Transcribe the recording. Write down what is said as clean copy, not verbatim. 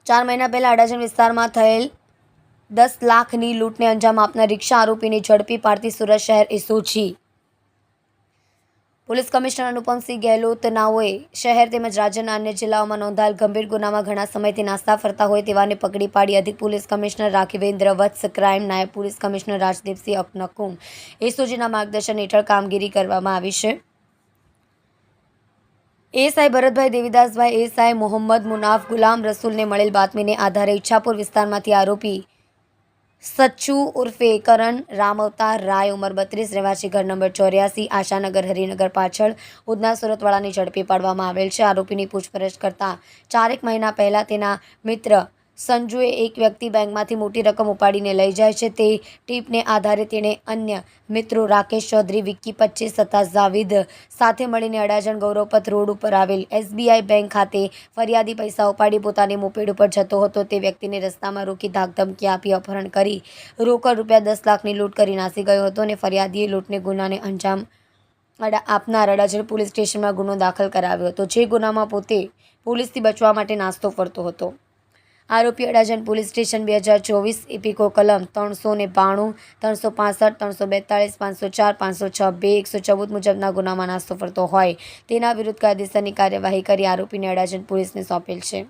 ચાર મહિના પહેલા અડાજણ વિસ્તારમાં થયેલ 10 લાખની લૂંટને અંજામ આપનાર રિક્ષા આરોપીને ઝડપી પાડતી સુરત શહેર SOG police commissioner Anupamsinh Gehlot નાઓએ શહેર તેમજ રાજ્યના અન્ય જિલ્લાઓમાં નોંધાયેલ ગંભીર ગુનામાં ઘણા સમયથી નાસ્તા ફરતા હોય તેવાને પકડી પાડી અધિક પોલીસ કમિશનર રાઘવેન્દ્ર વત્સ ક્રાઇમ, નાયબ પોલીસ કમિશનર રાજદીપસિંહ અકનકુમ એસઓજીના માર્ગદર્શન હેઠળ કામગીરી કરવામાં આવી છે। એએસઆઈ ભરતભાઈ દેવીદાસભાઈ, એએસઆઈ મોહમ્મદ મુનાફ ગુલામ રસૂલને મળેલ બાતમીને આધારે ઈચ્છાપુર વિસ્તારમાંથી આરોપી સચ્ચુ ઉર્ફે કરણ રામઅવતાર રાય ઉંમર 32 રહેવાસી ઘર નંબર 84 આશાનગર હરિનગર પાછળ ઉધના સુરતવાળાને ઝડપી પાડવામાં આવેલ છે। આરોપીની પૂછપરછ કરતા 4 મહિના પહેલા તેના મિત્ર સંજુએ એક વ્યક્તિ બેંકમાંથી મોટી રકમ ઉપાડીને લઈ જાય છે તે ટીપને આધારે તેણે અન્ય મિત્રો રાકેશ ચૌધરી, વિક્કી 25 તથા જાવેદ સાથે મળીને અડાજણ ગૌરવપથ રોડ ઉપર આવેલ એસબીઆઈ બેંક ખાતે ફરિયાદી પૈસા ઉપાડી પોતાની મોપેડ ઉપર જતો હતો તે વ્યક્તિને રસ્તામાં રોકી ધાકધમકી આપી અપહરણ કરી રોકડ રૂપિયા 10 લાખની લૂંટ કરી નાસી ગયો હતો અને ફરિયાદીએ લૂંટને ગુનાને અંજામ આપનાર અડાજણ પોલીસ સ્ટેશનમાં ગુનો દાખલ કરાવ્યો હતો, જે ગુનામાં પોતે પોલીસથી બચવા માટે નાસ્તો ફરતો હતો। આરોપી અડાજણ પોલીસ સ્ટેશન 2024 ઇપિકો કલમ 392, 365, 342, 504, 506, 2, 114 મુજબના ગુનામાં નાસ્તો ફરતો હોય તેના વિરુદ્ધ કાયદેસરની કાર્યવાહી કરી આરોપીને અડાજણ પોલીસને સોંપેલ છે।